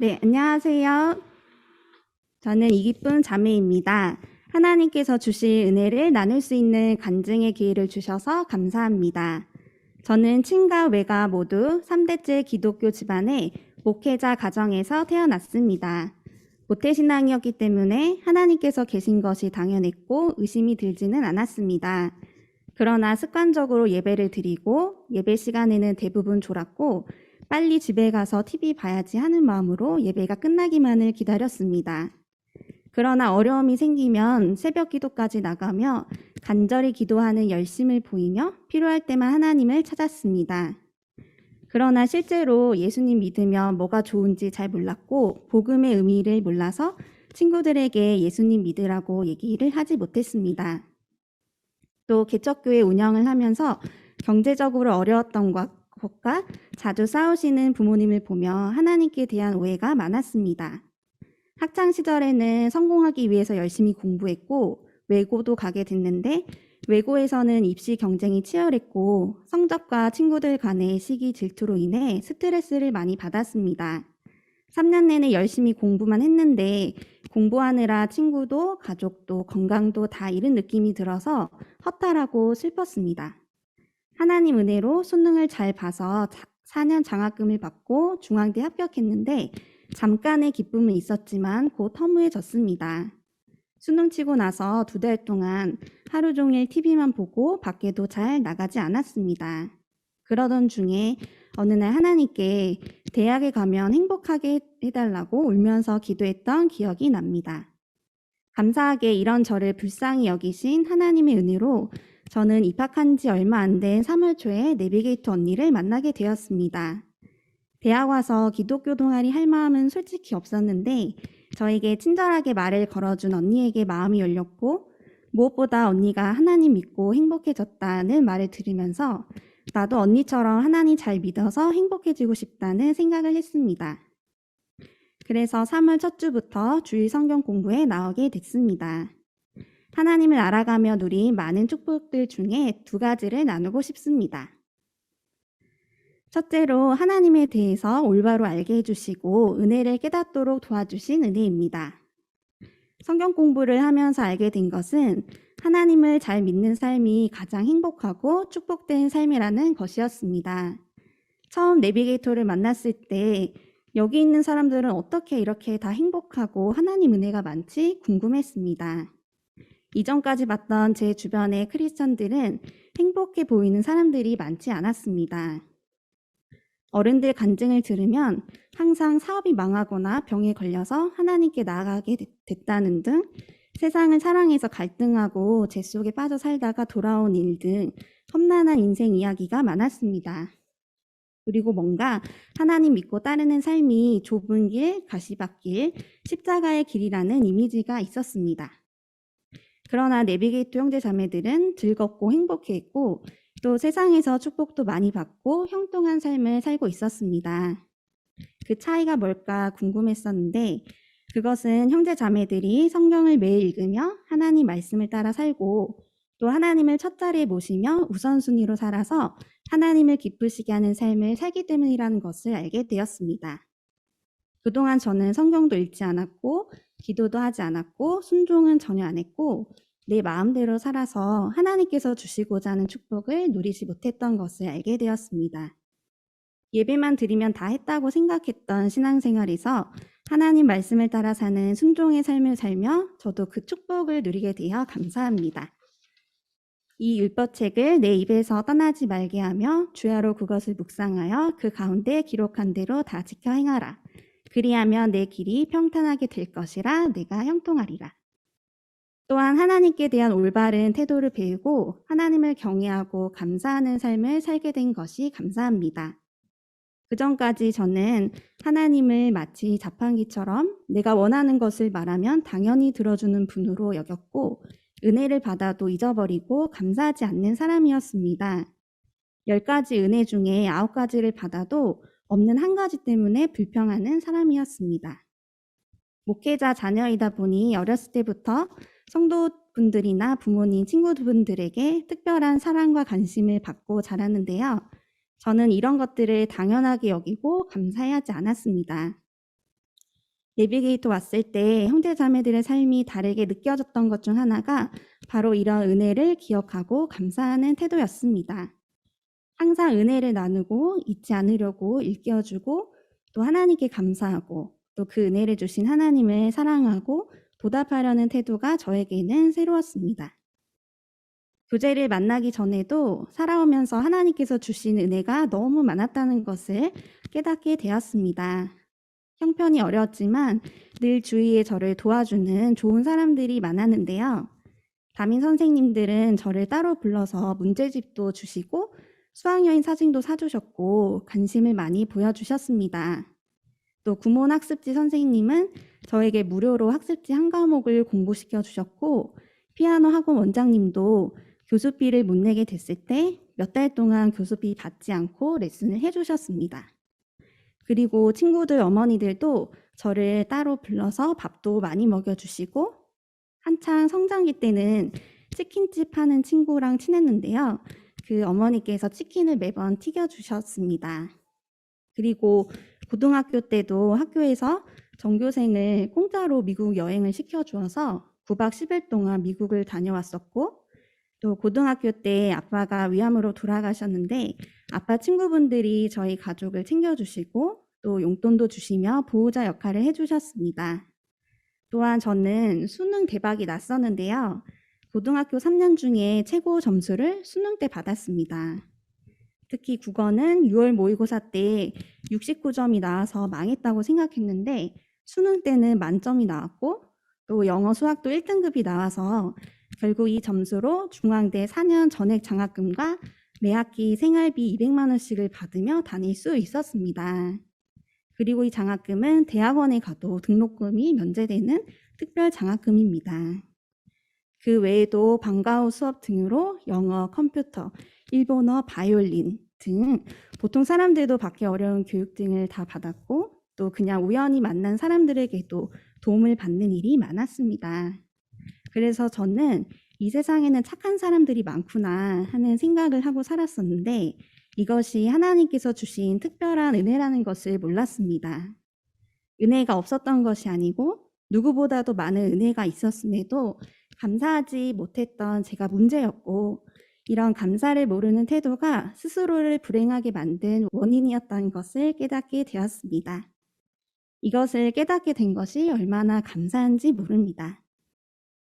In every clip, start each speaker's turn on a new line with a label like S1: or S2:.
S1: 네, 안녕하세요. 저는 이기쁨 자매입니다. 하나님께서 주실 은혜를 나눌 수 있는 간증의 기회를 주셔서 감사합니다. 저는 친가 외가 모두 3대째 기독교 집안의 목회자 가정에서 태어났습니다. 모태신앙이었기 때문에 하나님께서 계신 것이 당연했고 의심이 들지는 않았습니다. 그러나 습관적으로 예배를 드리고 예배 시간에는 대부분 졸았고 빨리 집에 가서 TV 봐야지 하는 마음으로 예배가 끝나기만을 기다렸습니다. 그러나 어려움이 생기면 새벽 기도까지 나가며 간절히 기도하는 열심을 보이며 필요할 때만 하나님을 찾았습니다. 그러나 실제로 예수님 믿으면 뭐가 좋은지 잘 몰랐고 복음의 의미를 몰라서 친구들에게 예수님 믿으라고 얘기를 하지 못했습니다. 또 개척교회 운영을 하면서 경제적으로 어려웠던 것과 자주 싸우시는 부모님을 보며 하나님께 대한 오해가 많았습니다. 학창 시절에는 성공하기 위해서 열심히 공부했고 외고도 가게 됐는데 외고에서는 입시 경쟁이 치열했고 성적과 친구들 간의 시기 질투로 인해 스트레스를 많이 받았습니다. 3년 내내 열심히 공부만 했는데 공부하느라 친구도 가족도 건강도 다 잃은 느낌이 들어서 허탈하고 슬펐습니다. 하나님 은혜로 수능을 잘 봐서 4년 장학금을 받고 중앙대 합격했는데 잠깐의 기쁨은 있었지만 곧 허무해졌습니다. 수능 치고 나서 2달 동안 하루 종일 TV만 보고 밖에도 잘 나가지 않았습니다. 그러던 중에 어느 날 하나님께 대학에 가면 행복하게 해달라고 울면서 기도했던 기억이 납니다. 감사하게 이런 저를 불쌍히 여기신 하나님의 은혜로 저는 입학한 지 얼마 안 된 3월 초에 내비게이터 언니를 만나게 되었습니다. 대학 와서 기독교 동아리 할 마음은 솔직히 없었는데 저에게 친절하게 말을 걸어준 언니에게 마음이 열렸고 무엇보다 언니가 하나님 믿고 행복해졌다는 말을 들으면서 나도 언니처럼 하나님 잘 믿어서 행복해지고 싶다는 생각을 했습니다. 그래서 3월 첫 주부터 주일 성경 공부에 나오게 됐습니다. 하나님을 알아가며 누린 많은 축복들 중에 2가지를 나누고 싶습니다. 첫째로 하나님에 대해서 올바로 알게 해주시고 은혜를 깨닫도록 도와주신 은혜입니다. 성경 공부를 하면서 알게 된 것은 하나님을 잘 믿는 삶이 가장 행복하고 축복된 삶이라는 것이었습니다. 처음 내비게이터를 만났을 때 여기 있는 사람들은 어떻게 이렇게 다 행복하고 하나님 은혜가 많지 궁금했습니다. 이전까지 봤던 제 주변의 크리스천들은 행복해 보이는 사람들이 많지 않았습니다. 어른들 간증을 들으면 항상 사업이 망하거나 병에 걸려서 하나님께 나아가게 됐다는 등 세상을 사랑해서 갈등하고 재 속에 빠져 살다가 돌아온 일 등 험난한 인생 이야기가 많았습니다. 그리고 뭔가 하나님 믿고 따르는 삶이 좁은 길, 가시밭길, 십자가의 길이라는 이미지가 있었습니다. 그러나 내비게이터 형제 자매들은 즐겁고 행복했고 또 세상에서 축복도 많이 받고 형통한 삶을 살고 있었습니다. 그 차이가 뭘까 궁금했었는데 그것은 형제 자매들이 성경을 매일 읽으며 하나님 말씀을 따라 살고 또 하나님을 첫 자리에 모시며 우선순위로 살아서 하나님을 기쁘시게 하는 삶을 살기 때문이라는 것을 알게 되었습니다. 그동안 저는 성경도 읽지 않았고 기도도 하지 않았고 순종은 전혀 안 했고 내 마음대로 살아서 하나님께서 주시고자 하는 축복을 누리지 못했던 것을 알게 되었습니다. 예배만 드리면 다 했다고 생각했던 신앙생활에서 하나님 말씀을 따라 사는 순종의 삶을 살며 저도 그 축복을 누리게 되어 감사합니다. 이 율법책을 내 입에서 떠나지 말게 하며 주야로 그것을 묵상하여 그 가운데 기록한 대로 다 지켜 행하라. 그리하면 내 길이 평탄하게 될 것이라 내가 형통하리라. 또한 하나님께 대한 올바른 태도를 배우고 하나님을 경외하고 감사하는 삶을 살게 된 것이 감사합니다. 그전까지 저는 하나님을 마치 자판기처럼 내가 원하는 것을 말하면 당연히 들어주는 분으로 여겼고 은혜를 받아도 잊어버리고 감사하지 않는 사람이었습니다. 10가지 은혜 중에 9가지를 받아도 없는 1가지 때문에 불평하는 사람이었습니다. 목회자 자녀이다 보니 어렸을 때부터 성도분들이나 부모님, 친구분들에게 특별한 사랑과 관심을 받고 자랐는데요. 저는 이런 것들을 당연하게 여기고 감사해하지 않았습니다. 내비게이터 왔을 때 형제 자매들의 삶이 다르게 느껴졌던 것 중 하나가 바로 이런 은혜를 기억하고 감사하는 태도였습니다. 항상 은혜를 나누고 잊지 않으려고 일깨워주고 또 하나님께 감사하고 또 그 은혜를 주신 하나님을 사랑하고 보답하려는 태도가 저에게는 새로웠습니다. 교제를 만나기 전에도 살아오면서 하나님께서 주신 은혜가 너무 많았다는 것을 깨닫게 되었습니다. 형편이 어려웠지만 늘 주위에 저를 도와주는 좋은 사람들이 많았는데요. 담임 선생님들은 저를 따로 불러서 문제집도 주시고 수학여행 사진도 사주셨고 관심을 많이 보여주셨습니다. 또 구몬학습지 선생님은 저에게 무료로 학습지 한 과목을 공부시켜 주셨고 피아노 학원 원장님도 교수비를 못 내게 됐을 때 몇 달 동안 교수비 받지 않고 레슨을 해주셨습니다. 그리고 친구들 어머니들도 저를 따로 불러서 밥도 많이 먹여주시고 한창 성장기 때는 치킨집 하는 친구랑 친했는데요. 그 어머니께서 치킨을 매번 튀겨주셨습니다. 그리고 고등학교 때도 학교에서 전교생을 공짜로 미국 여행을 시켜주어서 9박 10일 동안 미국을 다녀왔었고 또 고등학교 때 아빠가 위암으로 돌아가셨는데 아빠 친구분들이 저희 가족을 챙겨주시고 또 용돈도 주시며 보호자 역할을 해주셨습니다. 또한 저는 수능 대박이 났었는데요. 고등학교 3년 중에 최고 점수를 수능 때 받았습니다. 특히 국어는 6월 모의고사 때 69점이 나와서 망했다고 생각했는데 수능 때는 만점이 나왔고 또 영어 수학도 1등급이 나와서 결국 이 점수로 중앙대 4년 전액 장학금과 매 학기 생활비 200만 원씩을 받으며 다닐 수 있었습니다. 그리고 이 장학금은 대학원에 가도 등록금이 면제되는 특별 장학금입니다. 그 외에도 방과 후 수업 등으로 영어, 컴퓨터, 일본어, 바이올린 등 보통 사람들도 받기 어려운 교육 등을 다 받았고 또 그냥 우연히 만난 사람들에게도 도움을 받는 일이 많았습니다. 그래서 저는 이 세상에는 착한 사람들이 많구나 하는 생각을 하고 살았었는데 이것이 하나님께서 주신 특별한 은혜라는 것을 몰랐습니다. 은혜가 없었던 것이 아니고 누구보다도 많은 은혜가 있었음에도 감사하지 못했던 제가 문제였고 이런 감사를 모르는 태도가 스스로를 불행하게 만든 원인이었다는 것을 깨닫게 되었습니다. 이것을 깨닫게 된 것이 얼마나 감사한지 모릅니다.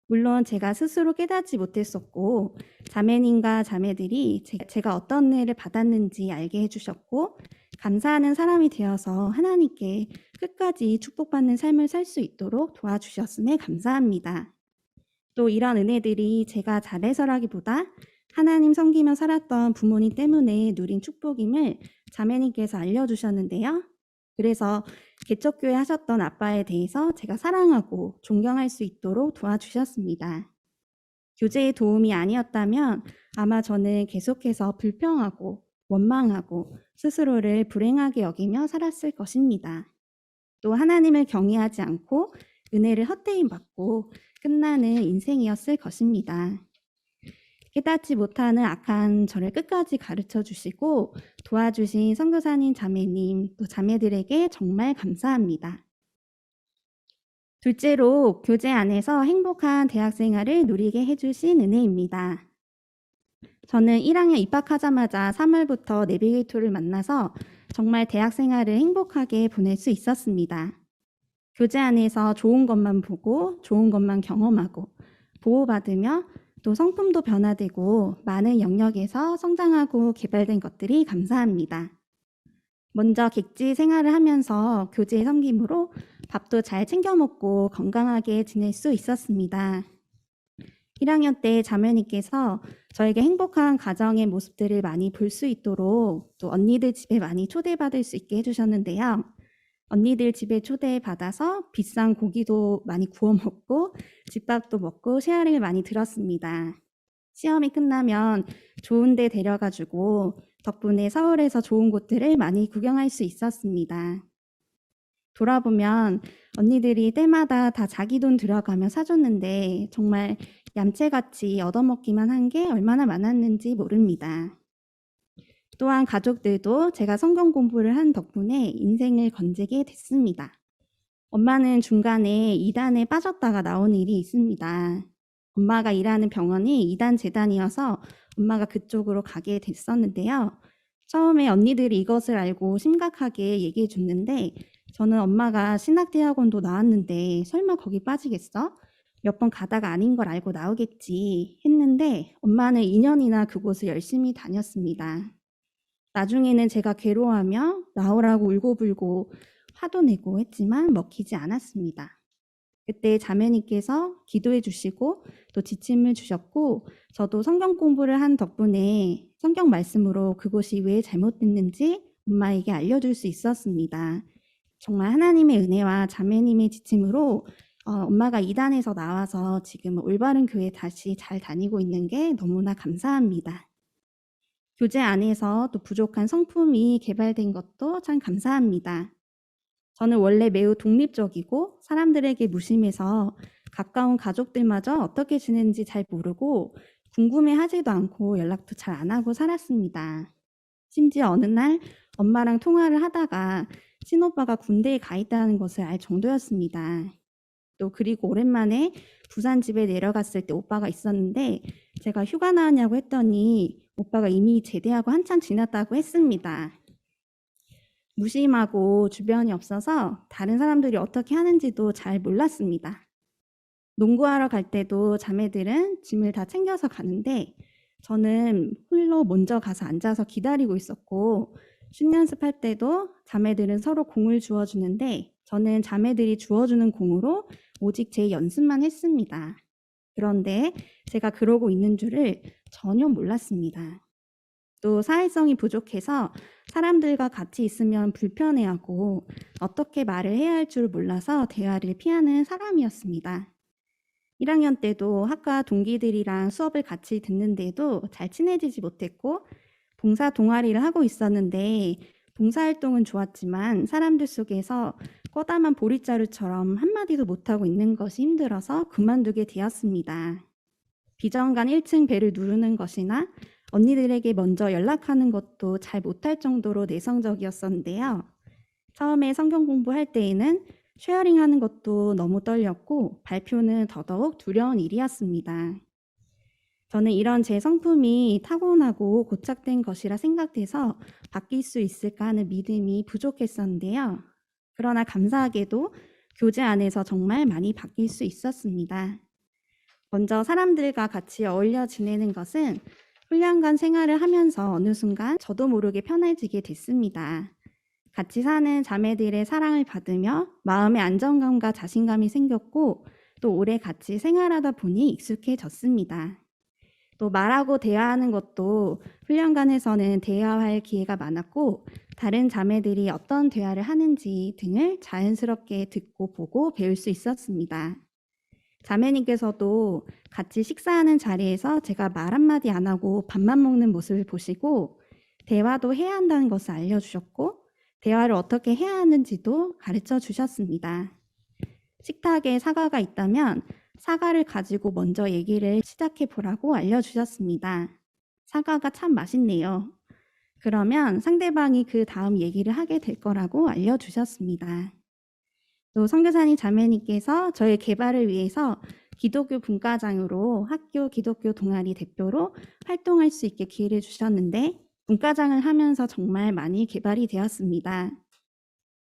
S1: 물론 제가 스스로 깨닫지 못했었고 자매님과 자매들이 제가 어떤 은혜를 받았는지 알게 해주셨고 감사하는 사람이 되어서 하나님께 끝까지 축복받는 삶을 살 수 있도록 도와주셨음에 감사합니다. 또 이런 은혜들이 제가 잘해서라기보다 하나님 섬기며 살았던 부모님 때문에 누린 축복임을 자매님께서 알려주셨는데요. 그래서 개척교회 하셨던 아빠에 대해서 제가 사랑하고 존경할 수 있도록 도와주셨습니다. 교제의 도움이 아니었다면 아마 저는 계속해서 불평하고 원망하고 스스로를 불행하게 여기며 살았을 것입니다. 또 하나님을 경외하지 않고 은혜를 헛되이 받고 끝나는 인생이었을 것입니다. 깨닫지 못하는 악한 저를 끝까지 가르쳐 주시고 도와주신 선교사님 자매님 또 자매들에게 정말 감사합니다. 둘째로 교제 안에서 행복한 대학 생활을 누리게 해주신 은혜입니다. 저는 1학년 입학하자마자 3월부터 내비게이터를 만나서 정말 대학 생활을 행복하게 보낼 수 있었습니다. 교제 안에서 좋은 것만 보고 좋은 것만 경험하고 보호받으며 또 성품도 변화되고 많은 영역에서 성장하고 개발된 것들이 감사합니다. 먼저 객지 생활을 하면서 교제 섬김으로 밥도 잘 챙겨 먹고 건강하게 지낼 수 있었습니다. 1학년 때 자매님께서 저에게 행복한 가정의 모습들을 많이 볼 수 있도록 또 언니들 집에 많이 초대받을 수 있게 해주셨는데요. 언니들 집에 초대받아서 비싼 고기도 많이 구워 먹고 집밥도 먹고 쉐어링을 많이 들었습니다. 시험이 끝나면 좋은 데 데려가지고 덕분에 서울에서 좋은 곳들을 많이 구경할 수 있었습니다. 돌아보면 언니들이 때마다 다 자기 돈 들여가며 사줬는데 정말 얌체같이 얻어먹기만 한 게 얼마나 많았는지 모릅니다. 또한 가족들도 제가 성경 공부를 한 덕분에 인생을 건지게 됐습니다. 엄마는 중간에 이단에 빠졌다가 나온 일이 있습니다. 엄마가 일하는 병원이 이단 재단이어서 엄마가 그쪽으로 가게 됐었는데요. 처음에 언니들이 이것을 알고 심각하게 얘기해 줬는데 저는 엄마가 신학대학원도 나왔는데 설마 거기 빠지겠어? 몇 번 가다가 아닌 걸 알고 나오겠지 했는데 엄마는 2년이나 그곳을 열심히 다녔습니다. 나중에는 제가 괴로워하며 나오라고 울고불고 화도 내고 했지만 먹히지 않았습니다. 그때 자매님께서 기도해 주시고 또 지침을 주셨고 저도 성경 공부를 한 덕분에 성경 말씀으로 그곳이 왜 잘못됐는지 엄마에게 알려줄 수 있었습니다. 정말 하나님의 은혜와 자매님의 지침으로 엄마가 이단에서 나와서 지금 올바른 교회 다시 잘 다니고 있는 게 너무나 감사합니다. 교제 안에서 또 부족한 성품이 개발된 것도 참 감사합니다. 저는 원래 매우 독립적이고 사람들에게 무심해서 가까운 가족들마저 어떻게 지내는지 잘 모르고 궁금해하지도 않고 연락도 잘 안 하고 살았습니다. 심지어 어느 날 엄마랑 통화를 하다가 친오빠가 군대에 가 있다는 것을 알 정도였습니다. 또 그리고 오랜만에 부산 집에 내려갔을 때 오빠가 있었는데 제가 휴가 나왔냐고 했더니 오빠가 이미 제대하고 한참 지났다고 했습니다. 무심하고 주변이 없어서 다른 사람들이 어떻게 하는지도 잘 몰랐습니다. 농구하러 갈 때도 자매들은 짐을 다 챙겨서 가는데 저는 홀로 먼저 가서 앉아서 기다리고 있었고 슛 연습할 때도 자매들은 서로 공을 주워주는데 저는 자매들이 주워주는 공으로 오직 제 연습만 했습니다. 그런데 제가 그러고 있는 줄을 전혀 몰랐습니다. 또 사회성이 부족해서 사람들과 같이 있으면 불편해하고 어떻게 말을 해야 할 줄 몰라서 대화를 피하는 사람이었습니다. 1학년 때도 학과 동기들이랑 수업을 같이 듣는데도 잘 친해지지 못했고 봉사 동아리를 하고 있었는데 봉사활동은 좋았지만 사람들 속에서 꺼다만 보릿자루처럼 한마디도 못하고 있는 것이 힘들어서 그만두게 되었습니다. 비정간 1층 벨을 누르는 것이나 언니들에게 먼저 연락하는 것도 잘 못할 정도로 내성적이었었는데요. 처음에 성경 공부할 때에는 쉐어링하는 것도 너무 떨렸고 발표는 더더욱 두려운 일이었습니다. 저는 이런 제 성품이 타고나고 고착된 것이라 생각돼서 바뀔 수 있을까 하는 믿음이 부족했었는데요. 그러나 감사하게도 교제 안에서 정말 많이 바뀔 수 있었습니다. 먼저 사람들과 같이 어울려 지내는 것은 훈련관 생활을 하면서 어느 순간 저도 모르게 편해지게 됐습니다. 같이 사는 자매들의 사랑을 받으며 마음의 안정감과 자신감이 생겼고 또 오래 같이 생활하다 보니 익숙해졌습니다. 또 말하고 대화하는 것도 훈련관에서는 대화할 기회가 많았고 다른 자매들이 어떤 대화를 하는지 등을 자연스럽게 듣고 보고 배울 수 있었습니다. 자매님께서도 같이 식사하는 자리에서 제가 말 한마디 안 하고 밥만 먹는 모습을 보시고 대화도 해야 한다는 것을 알려주셨고 대화를 어떻게 해야 하는지도 가르쳐 주셨습니다. 식탁에 사과가 있다면 사과를 가지고 먼저 얘기를 시작해 보라고 알려주셨습니다. 사과가 참 맛있네요. 그러면 상대방이 그 다음 얘기를 하게 될 거라고 알려주셨습니다. 또 선교사님 자매님께서 저의 개발을 위해서 기독교 분과장으로 학교 기독교 동아리 대표로 활동할 수 있게 기회를 주셨는데 분과장을 하면서 정말 많이 개발이 되었습니다.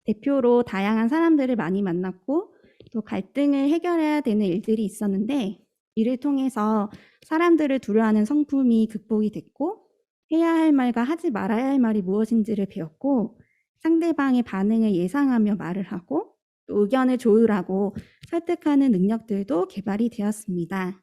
S1: 대표로 다양한 사람들을 많이 만났고 또 갈등을 해결해야 되는 일들이 있었는데 이를 통해서 사람들을 두려워하는 성품이 극복이 됐고 해야 할 말과 하지 말아야 할 말이 무엇인지를 배웠고 상대방의 반응을 예상하며 말을 하고 또 의견을 조율하고 설득하는 능력들도 개발이 되었습니다.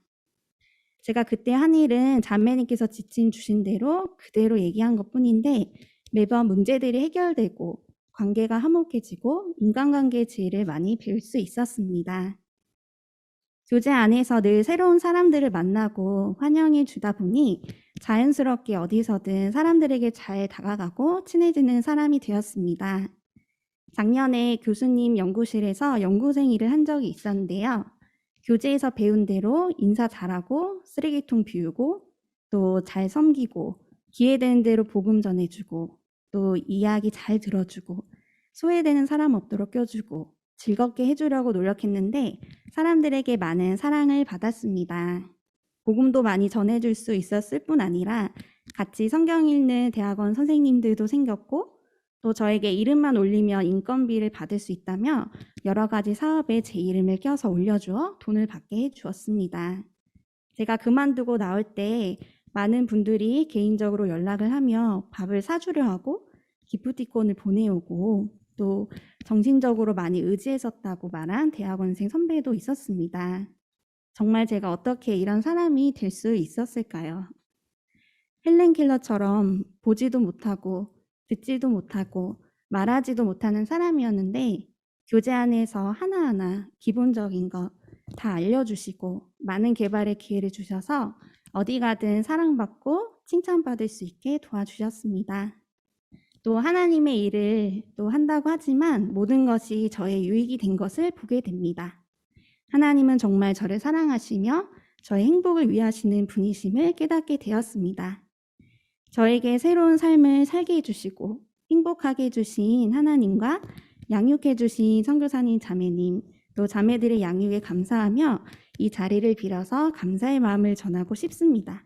S1: 제가 그때 한 일은 자매님께서 지침 주신 대로 그대로 얘기한 것뿐인데 매번 문제들이 해결되고 관계가 화목해지고 인간관계의 지혜를 많이 배울 수 있었습니다. 교제 안에서 늘 새로운 사람들을 만나고 환영해 주다 보니 자연스럽게 어디서든 사람들에게 잘 다가가고 친해지는 사람이 되었습니다. 작년에 교수님 연구실에서 연구생 일을 한 적이 있었는데요. 교재에서 배운 대로 인사 잘하고 쓰레기통 비우고 또 잘 섬기고 기회되는 대로 복음 전해주고 또 이야기 잘 들어주고 소외되는 사람 없도록 껴주고 즐겁게 해주려고 노력했는데 사람들에게 많은 사랑을 받았습니다. 복음도 많이 전해줄 수 있었을 뿐 아니라 같이 성경 읽는 대학원 선생님들도 생겼고 또 저에게 이름만 올리면 인건비를 받을 수 있다며 여러 가지 사업에 제 이름을 껴서 올려주어 돈을 받게 해주었습니다. 제가 그만두고 나올 때 많은 분들이 개인적으로 연락을 하며 밥을 사주려 하고 기프티콘을 보내오고 또 정신적으로 많이 의지했었다고 말한 대학원생 선배도 있었습니다. 정말 제가 어떻게 이런 사람이 될 수 있었을까요? 헬렌 켈러처럼 보지도 못하고 듣지도 못하고 말하지도 못하는 사람이었는데 교제 안에서 하나하나 기본적인 것 다 알려주시고 많은 개발의 기회를 주셔서 어디 가든 사랑받고 칭찬받을 수 있게 도와주셨습니다. 또 하나님의 일을 또 한다고 하지만 모든 것이 저의 유익이 된 것을 보게 됩니다. 하나님은 정말 저를 사랑하시며 저의 행복을 위하시는 분이심을 깨닫게 되었습니다. 저에게 새로운 삶을 살게 해주시고 행복하게 해주신 하나님과 양육해주신 선교사님 자매님 또 자매들의 양육에 감사하며 이 자리를 빌어서 감사의 마음을 전하고 싶습니다.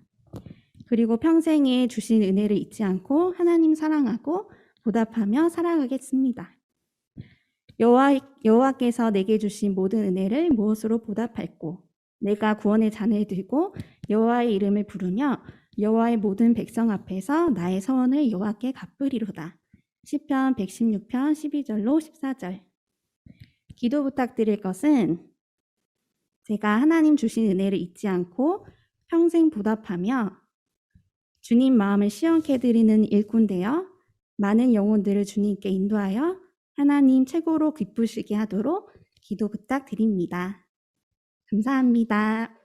S1: 그리고 평생에 주신 은혜를 잊지 않고 하나님 사랑하고 보답하며 살아가겠습니다. 여호와께서 내게 주신 모든 은혜를 무엇으로 보답할꼬? 내가 구원의 잔을 들고 여호와의 이름을 부르며 여호와의 모든 백성 앞에서 나의 서원을 여호와께 갚으리로다. 시편 116편 12절로 14절. 기도 부탁드릴 것은 제가 하나님 주신 은혜를 잊지 않고 평생 보답하며 주님 마음을 시원케 드리는 일꾼 되어 많은 영혼들을 주님께 인도하여 하나님 최고로 기쁘시게 하도록 기도 부탁드립니다. 감사합니다.